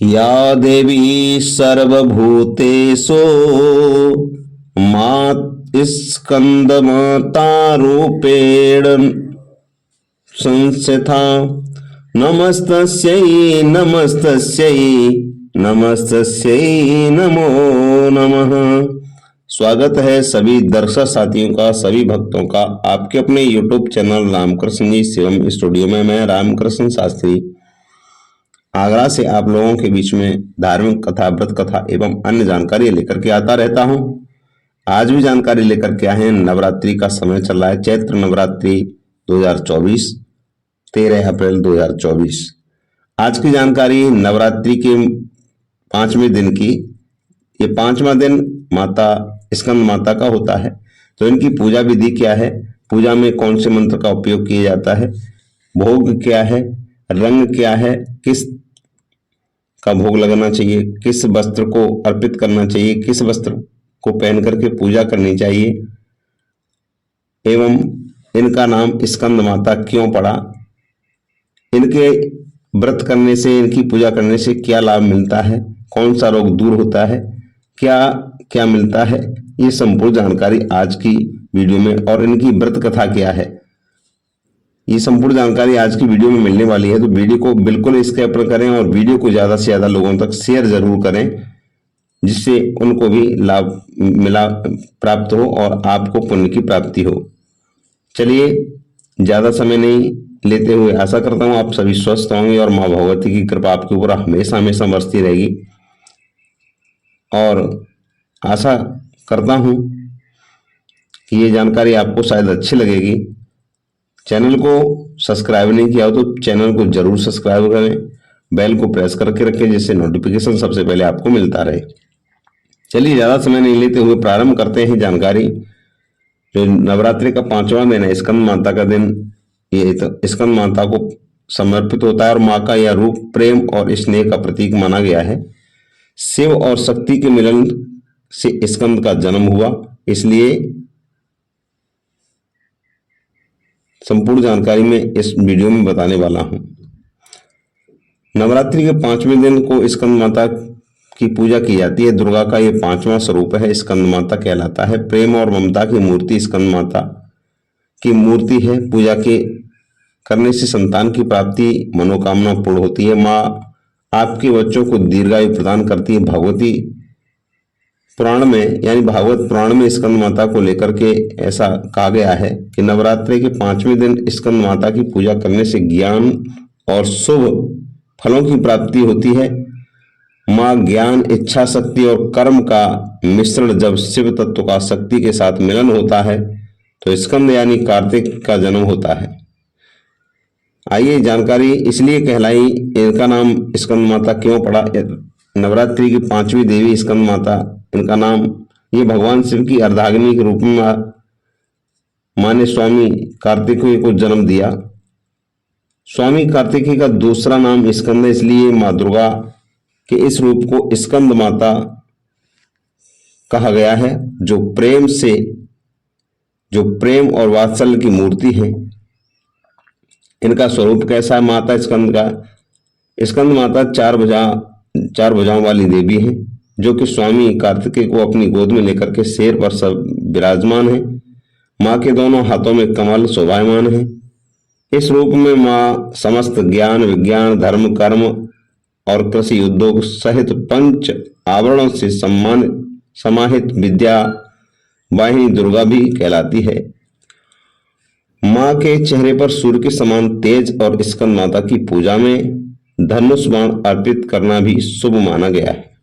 या देवी सर्वभूतेषु स्कंदमातारूपेण संस्थिता नमस्तस्यै नमस्तस्यै नमस्तस्यै नमो नमः। स्वागत है सभी दर्शक साथियों का, सभी भक्तों का आपके अपने YouTube चैनल रामकृष्ण जी शिवम स्टूडियो में। मैं रामकृष्ण शास्त्री आगरा से आप लोगों के बीच में धार्मिक कथा, व्रत कथा एवं अन्य जानकारी लेकर के आता रहता हूं। आज भी जानकारी लेकर के आए हैं। नवरात्रि का समय चल रहा है, चैत्र नवरात्रि 2024, 13 अप्रैल 2024। आज की जानकारी नवरात्रि के 5वें दिन की। ये 5वां दिन माता स्कंद माता का होता है, तो इनकी पूजा विधि क्या है, पूजा में कौन से मंत्र का उपयोग किया जाता है, भोग क्या है, रंग क्या है, किस का भोग लगना चाहिए, किस वस्त्र को अर्पित करना चाहिए, किस वस्त्र को पहन करके पूजा करनी चाहिए, एवं इनका नाम स्कंद माता क्यों पड़ा, इनके व्रत करने से, इनकी पूजा करने से क्या लाभ मिलता है, कौन सा रोग दूर होता है, क्या क्या मिलता है, ये संपूर्ण जानकारी आज की वीडियो में, और इनकी व्रत कथा क्या है, ये संपूर्ण जानकारी आज की वीडियो में मिलने वाली है। तो वीडियो को बिल्कुल स्किप पर करें और वीडियो को ज्यादा से ज्यादा लोगों तक शेयर जरूर करें, जिससे उनको भी लाभ प्राप्त हो और आपको पुण्य की प्राप्ति हो। चलिए ज्यादा समय नहीं लेते हुए, आशा करता हूं आप सभी स्वस्थ होंगे और माँ भगवती की कृपा आपके ऊपर हमेशा हमेशा बरसती रहेगी, और आशा करता हूं कि ये जानकारी आपको शायद अच्छी लगेगी। चैनल को सब्सक्राइब नहीं किया हो तो चैनल को जरूर सब्सक्राइब करें, बेल को प्रेस करके रखें, जिससे नोटिफिकेशन सबसे पहले आपको मिलता रहे। चलिए ज्यादा समय नहीं लेते हुए प्रारंभ करते हैं जानकारी। जो नवरात्रि का 5वां दिन है, स्कंद माता का दिन, ये तो स्कंद माता को समर्पित होता है, और माँ का यह रूप प्रेम और स्नेह का प्रतीक माना गया है। शिव और शक्ति के मिलन से स्कंद का जन्म हुआ, इसलिए संपूर्ण जानकारी में इस वीडियो में बताने वाला हूं। नवरात्रि के 5वें दिन को स्कंद माता की पूजा की जाती है। दुर्गा का ये 5वां स्वरूप है, स्कंद माता कहलाता है। प्रेम और ममता की मूर्ति स्कंद माता की मूर्ति है। पूजा के करने से संतान की प्राप्ति, मनोकामना पूर्ण होती है। माँ आपके बच्चों को दीर्घायु प्रदान करती है। भगवती पुराण में, यानी भागवत पुराण में स्कंद माता को लेकर के ऐसा कहा गया है कि नवरात्रि के 5वें दिन स्कंद माता की पूजा करने से ज्ञान और शुभ फलों की प्राप्ति होती है। माँ ज्ञान, इच्छा शक्ति और कर्म का मिश्रण जब शिव तत्व का शक्ति के साथ मिलन होता है तो स्कंद यानी कार्तिक का जन्म होता है। आइए जानकारी इसलिए कहलाई, इनका नाम स्कंद माता क्यों पड़ा। नवरात्रि की 5वीं देवी स्कंद माता, इनका नाम, ये भगवान शिव की अर्धांगिनी के रूप में मां ने स्वामी कार्तिकेय को जन्म दिया। स्वामी कार्तिकेय का दूसरा नाम स्कंद है, इसलिए मां दुर्गा के इस रूप को स्कंद माता कहा गया है, जो प्रेम और वात्सल्य की मूर्ति है। इनका स्वरूप कैसा है माता स्कंद का। स्कंद माता चार भुजाओं वाली देवी है, जो कि स्वामी कार्तिकेय को अपनी गोद में लेकर के शेर पर सब विराजमान है। माँ के दोनों हाथों में कमल शोभायमान है। इस रूप में माँ समस्त ज्ञान, विज्ञान, धर्म, कर्म और कृषि उद्योग सहित 5 आवरणों से समाहित विद्या वाहिनी दुर्गा भी कहलाती है। माँ के चेहरे पर सूर्य के समान तेज, और स्कंद माता की पूजा में धनुष बाण अर्पित करना भी शुभ माना गया है।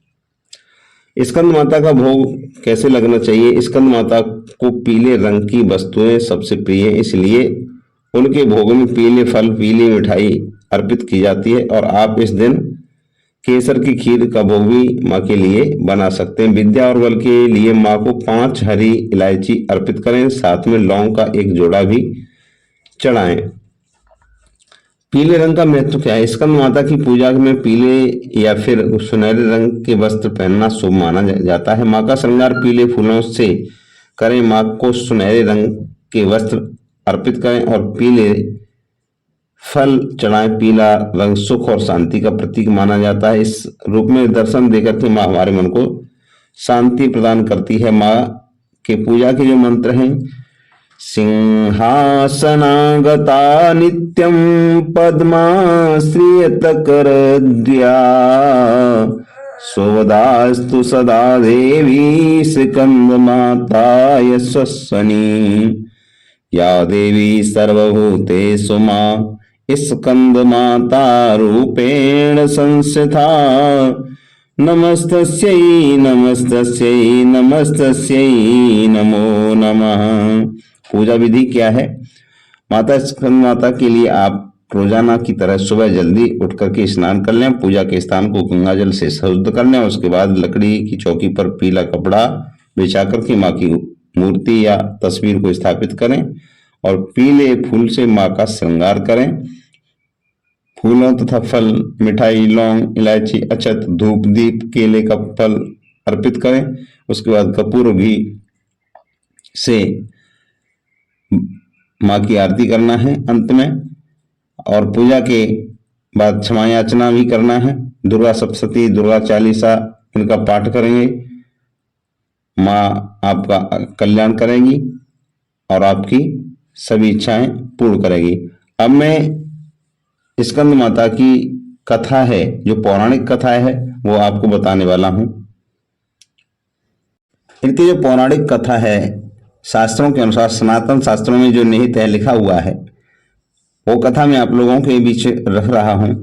स्कंद माता का भोग कैसे लगना चाहिए। स्कंद माता को पीले रंग की वस्तुएं सबसे प्रिय है, इसलिए उनके भोग में पीले फल, पीली मिठाई अर्पित की जाती है। और आप इस दिन केसर की खीर का भोग भी माँ के लिए बना सकते हैं। विद्या और बल के लिए माँ को 5 हरी इलायची अर्पित करें, साथ में लौंग का एक जोड़ा भी चढ़ाएं। पीले रंग का महत्व क्या है। स्कंद माता की पूजा में पीले या फिर सुनहरे रंग के वस्त्र पहनना शुभ माना जाता है। माँ का श्रृंगार पीले फूलों से करें। माँ को सुनहरे रंग के वस्त्र अर्पित करें और पीले फल चढ़ाएं। पीला रंग सुख और शांति का प्रतीक माना जाता है। इस रूप में दर्शन देकर के माँ हमारे मन को शांति प्रदान करती है। माँ के पूजा के जो मंत्र हैं, सिंहासनागता नित्यं पद्माश्रियतकरद्या स्वदास्तु सदा देवी स्कंदमाता यशस्वनी। या देवी सर्वभूतेषु मां स्कंदमाता रूपेण संस्थिता। नमस्तस्यै नमस्तस्यै नमस्तस्यै नमो नमः। पूजा विधि क्या है? माता स्कंद माता के लिए आप रोजाना की तरह सुबह जल्दी उठ करके स्नान कर लें, पूजा के स्थान को गंगा जल से शुद्ध कर लें। उसके बाद लकड़ी की चौकी पर पीला कपड़ा बिछा करके माँ की मूर्ति या तस्वीर को स्थापित करें और पीले फूल से माँ का श्रृंगार करें। फूलों तथा फल, मिठाई, लौंग, इलायची, अक्षत, धूप, दीप, केले का फल अर्पित करें। उसके बाद कपूर घी से माँ की आरती करना है अंत में, और पूजा के बाद क्षमा याचना भी करना है। दुर्गा सप्तशती, दुर्गा चालीसा इनका पाठ करेंगे। माँ आपका कल्याण करेगी और आपकी सभी इच्छाएं पूर्ण करेगी। अब मैं स्कंद माता की कथा है, जो पौराणिक कथा है, वो आपको बताने वाला हूं। इनकी जो पौराणिक कथा है, शास्त्रों के अनुसार, सनातन शास्त्रों में जो निहित है, लिखा हुआ है, वो कथा मैं आप लोगों के बीच रख रहा हूं।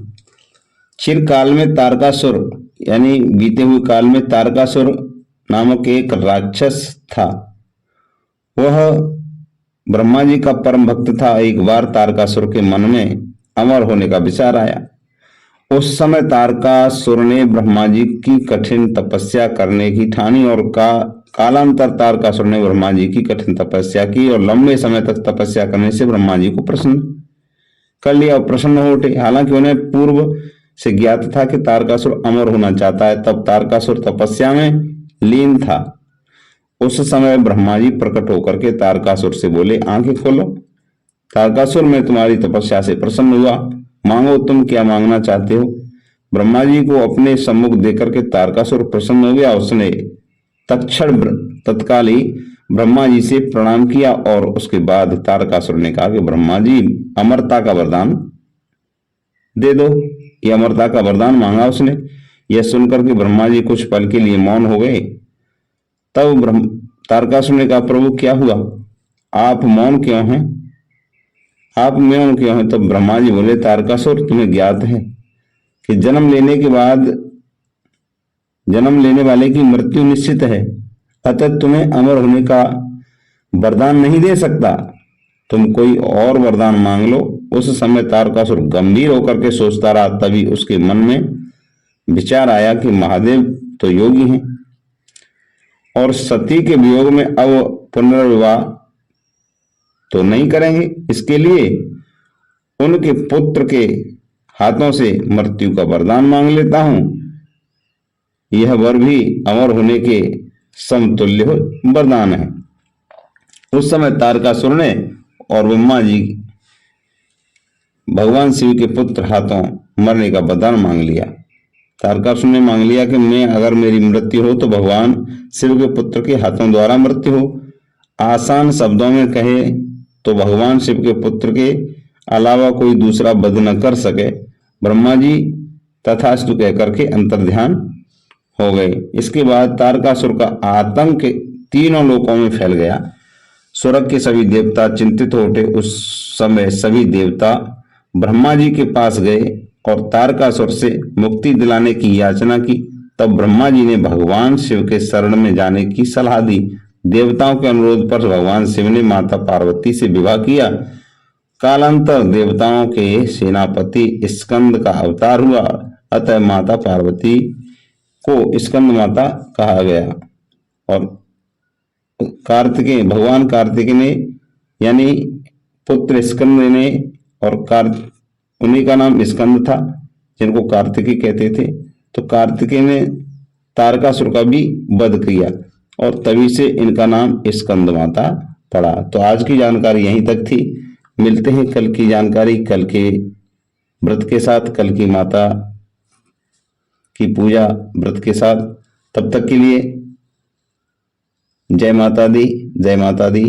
चिरकाल में तारकासुर, यानी बीते हुए काल में तारकासुर नामक एक राक्षस था। वह ब्रह्मा जी का परम भक्त था। एक बार तारकासुर के मन में अमर होने का विचार आया। उस समय तारकासुर ने ब्रह्मा जी की कठिन तपस्या करने की ठानी और कालांतर तारकासुर ने ब्रह्मा जी की कठिन तपस्या की और लंबे समय तक तपस्या करने से ब्रह्मा जी को प्रसन्न कर लिया और प्रसन्न हो उठे। हालांकि उन्हें पूर्व से ज्ञात था कि तारकासुर अमर होना चाहता है। तब तारकासुर तपस्या में लीन था। उस समय ब्रह्मा जी प्रकट होकर के तारकासुर से बोले, आंखें खोलो। तारकासुर, मैं तुम्हारी तपस्या से प्रसन्न हुआ, मांगो, तुम क्या मांगना चाहते हो। ब्रह्मा जी को अपने सम्मुख देकर के तारकासुर प्रसन्न हो गया। उसने तत्काल ही ब्रह्मा जी से प्रणाम किया और उसके बाद तारकासुर ने कहा कि ब्रह्मा जी, अमरता का वरदान दे दो। ये अमरता का वरदान मांगा उसने। यह सुनकर के ब्रह्मा जी कुछ पल के लिए मौन हो गए। तब तारकासुर ने कहा, प्रभु क्या हुआ, आप मौन क्यों हैं, आप मौन क्यों हैं? तब ब्रह्मा जी बोले, तारकासुर, तुम्हें ज्ञात है कि जन्म लेने के बाद जन्म लेने वाले की मृत्यु निश्चित है, अतः तुम्हें अमर होने का वरदान नहीं दे सकता। तुम कोई और वरदान मांग लो। उस समय तारकासुर गंभीर होकर के सोचता रहा। तभी उसके मन में विचार आया कि महादेव तो योगी हैं और सती के वियोग में अब पुनर्विवाह तो नहीं करेंगे। इसके लिए उनके पुत्र के हाथों से मृत्यु का वरदान मांग लेता हूं। यह वर भी अमर होने के समतुल्य वरदान है। उस समय तारकासुर ने और ब्रह्मा जी भगवान शिव के पुत्र हाथों मरने का वरदान मांग लिया। तारकासुर ने मांग लिया कि मैं, अगर मेरी मृत्यु हो तो भगवान शिव के पुत्र के हाथों द्वारा मृत्यु हो। आसान शब्दों में कहे तो भगवान शिव के पुत्र के अलावा कोई दूसरा वध न कर सके। ब्रह्मा जी तथास्तु कहकर के अंतर्ध्यान हो गए। इसके बाद तारकासुर का आतंक तीनों लोकों में फैल गया। स्वर्ग के सभी देवता चिंतित हो उठे। उस समय सभी देवता ब्रह्मा जी के पास गए और तारकासुर से मुक्ति दिलाने की याचना की। तब ब्रह्मा जी ने भगवान शिव के शरण में जाने की सलाह दी। देवताओं के अनुरोध पर भगवान शिव ने माता पार्वती से विवाह किया। कालांतर देवताओं के सेनापति स्कंद का अवतार हुआ, अतः माता पार्वती को स्कंद माता कहा गया। और भगवान कार्तिकेय ने, यानी पुत्र स्कंद ने, और उन्हीं का नाम स्कंद था, जिनको कार्तिकेय कहते थे। तो कार्तिकेय ने तारकासुर का भी वध किया और तभी से इनका नाम स्कंद माता पड़ा। तो आज की जानकारी यहीं तक थी। मिलते हैं कल की जानकारी, कल के व्रत के साथ, कल की माता की पूजा व्रत के साथ। तब तक के लिए जय माता दी, जय माता दी।